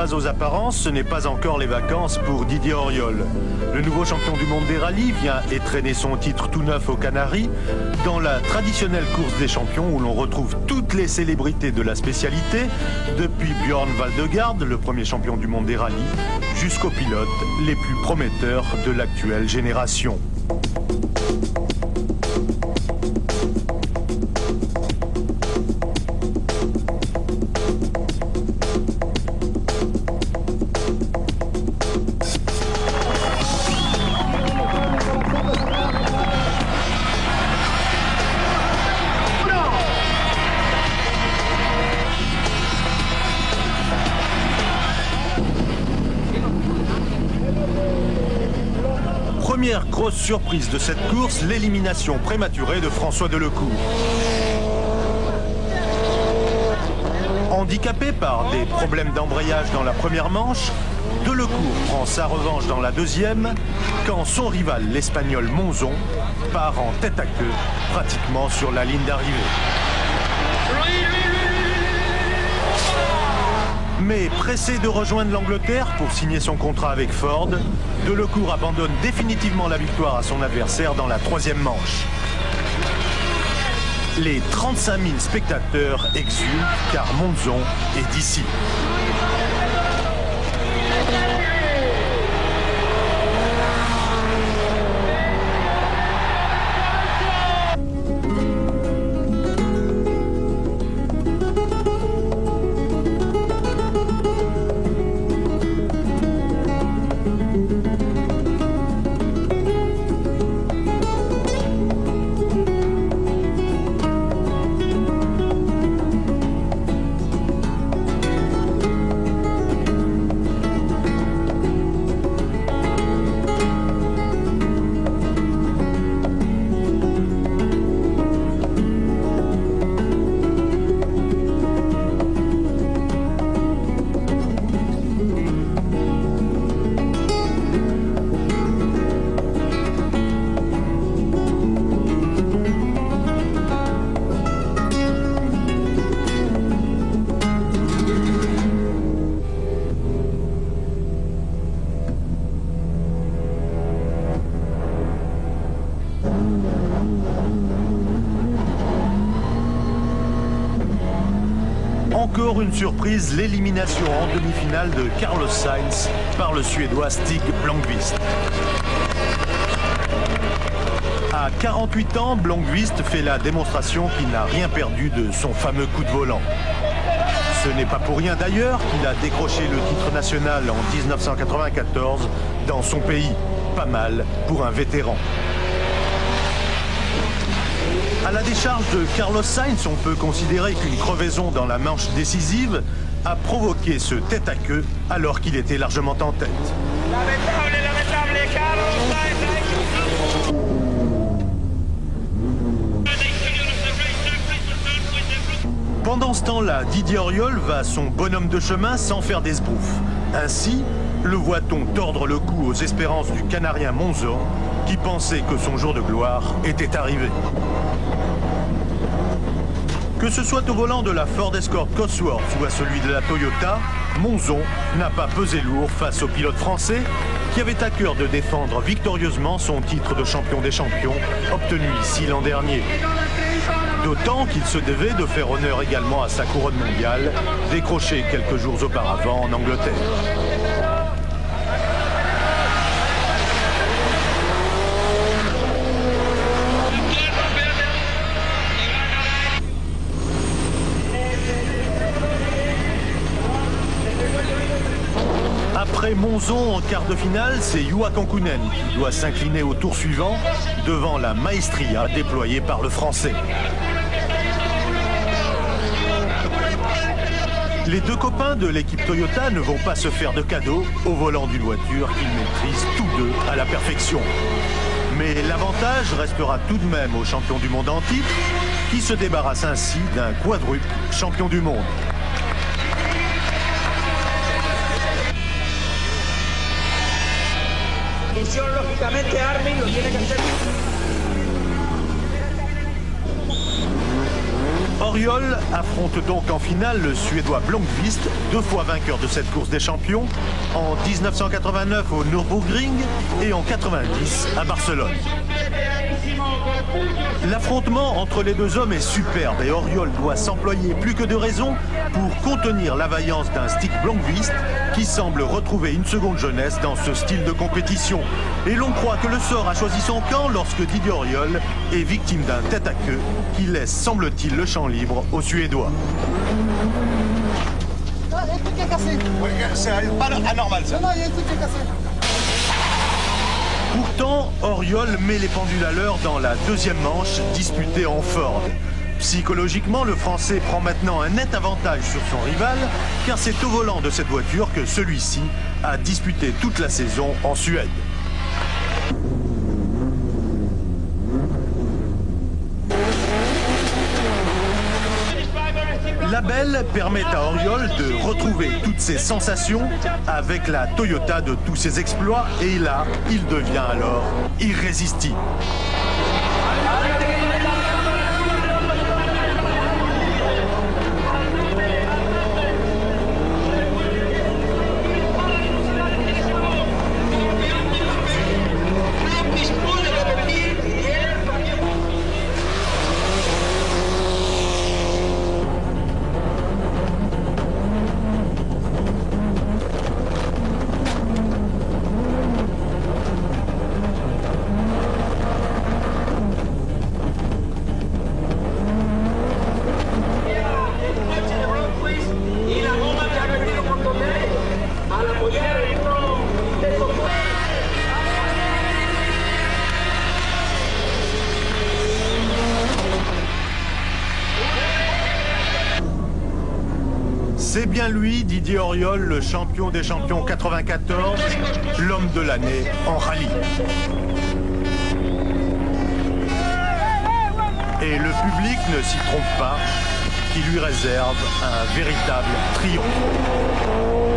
pas aux apparences, ce n'est pas encore les vacances pour Didier Auriol. Le nouveau champion du monde des rallyes vient étrenner son titre tout neuf aux Canaries dans la traditionnelle course des champions où l'on retrouve toutes les célébrités de la spécialité, depuis Björn Waldegard, le premier champion du monde des rallyes, jusqu'aux pilotes les plus prometteurs de l'actuelle génération. Première grosse surprise de cette course, l'élimination prématurée de François Delecourt. Handicapé par des problèmes d'embrayage dans la première manche, Delecourt prend sa revanche dans la deuxième, quand son rival, l'Espagnol Monzon, part en tête à queue, pratiquement sur la ligne d'arrivée. Mais pressé de rejoindre l'Angleterre pour signer son contrat avec Ford, Delecourt abandonne définitivement la victoire à son adversaire dans la troisième manche. Les 35 000 spectateurs exultent car Monzon est d'ici. Encore une surprise, l'élimination en demi-finale de Carlos Sainz par le Suédois Stig Blomqvist. À 48 ans, Blomqvist fait la démonstration qu'il n'a rien perdu de son fameux coup de volant. Ce n'est pas pour rien d'ailleurs qu'il a décroché le titre national en 1994 dans son pays. Pas mal pour un vétéran. À la décharge de Carlos Sainz, on peut considérer qu'une crevaison dans la manche décisive a provoqué ce tête-à-queue alors qu'il était largement en tête. Lamentable, Carlos Sainz. Pendant ce temps-là, Didier Auriol va à son bonhomme de chemin sans faire d'esbrouffe. Ainsi, le voit-on tordre le cou aux espérances du Canarien Monzon, qui pensait que son jour de gloire était arrivé. Que ce soit au volant de la Ford Escort Cosworth ou à celui de la Toyota, Monzon n'a pas pesé lourd face au pilote français qui avait à cœur de défendre victorieusement son titre de champion des champions obtenu ici l'an dernier. D'autant qu'il se devait de faire honneur également à sa couronne mondiale, décrochée quelques jours auparavant en Angleterre. Après Monzon en quart de finale, c'est Juha Kankkunen qui doit s'incliner au tour suivant devant la maestria déployée par le Français. Les deux copains de l'équipe Toyota ne vont pas se faire de cadeaux au volant d'une voiture qu'ils maîtrisent tous deux à la perfection. Mais l'avantage restera tout de même au champion du monde en titre, qui se débarrasse ainsi d'un quadruple champion du monde. Lógicamente Armin lo tiene que hacer. Oriol affronte donc en finale le Suédois Blomqvist, 2 fois vainqueur de cette course des champions, en 1989 au Nürburgring et en 90 à Barcelone. L'affrontement entre les deux hommes est superbe et Oriol doit s'employer plus que de raison pour contenir la vaillance d'un Stig Blomqvist qui semble retrouver une seconde jeunesse dans ce style de compétition. Et l'on croit que le sort a choisi son camp lorsque Didier Oriol est victime d'un tête-à-queue qui laisse, semble-t-il, le champ libre aux Suédois. Ah, il y a un truc qui est cassé. Oui, c'est pas anormal ça. Non, il y a un truc qui est cassé. Pourtant, Oriol met les pendules à l'heure dans la deuxième manche disputée en Ford. Psychologiquement, le Français prend maintenant un net avantage sur son rival, car c'est au volant de cette voiture que celui-ci a disputé toute la saison en Suède. La belle permet à Oriol de retrouver toutes ses sensations avec la Toyota de tous ses exploits et là, il devient alors irrésistible. C'est bien lui, Didier Oriol, le champion des champions 94, l'homme de l'année en rallye. Et le public ne s'y trompe pas, qui lui réserve un véritable triomphe.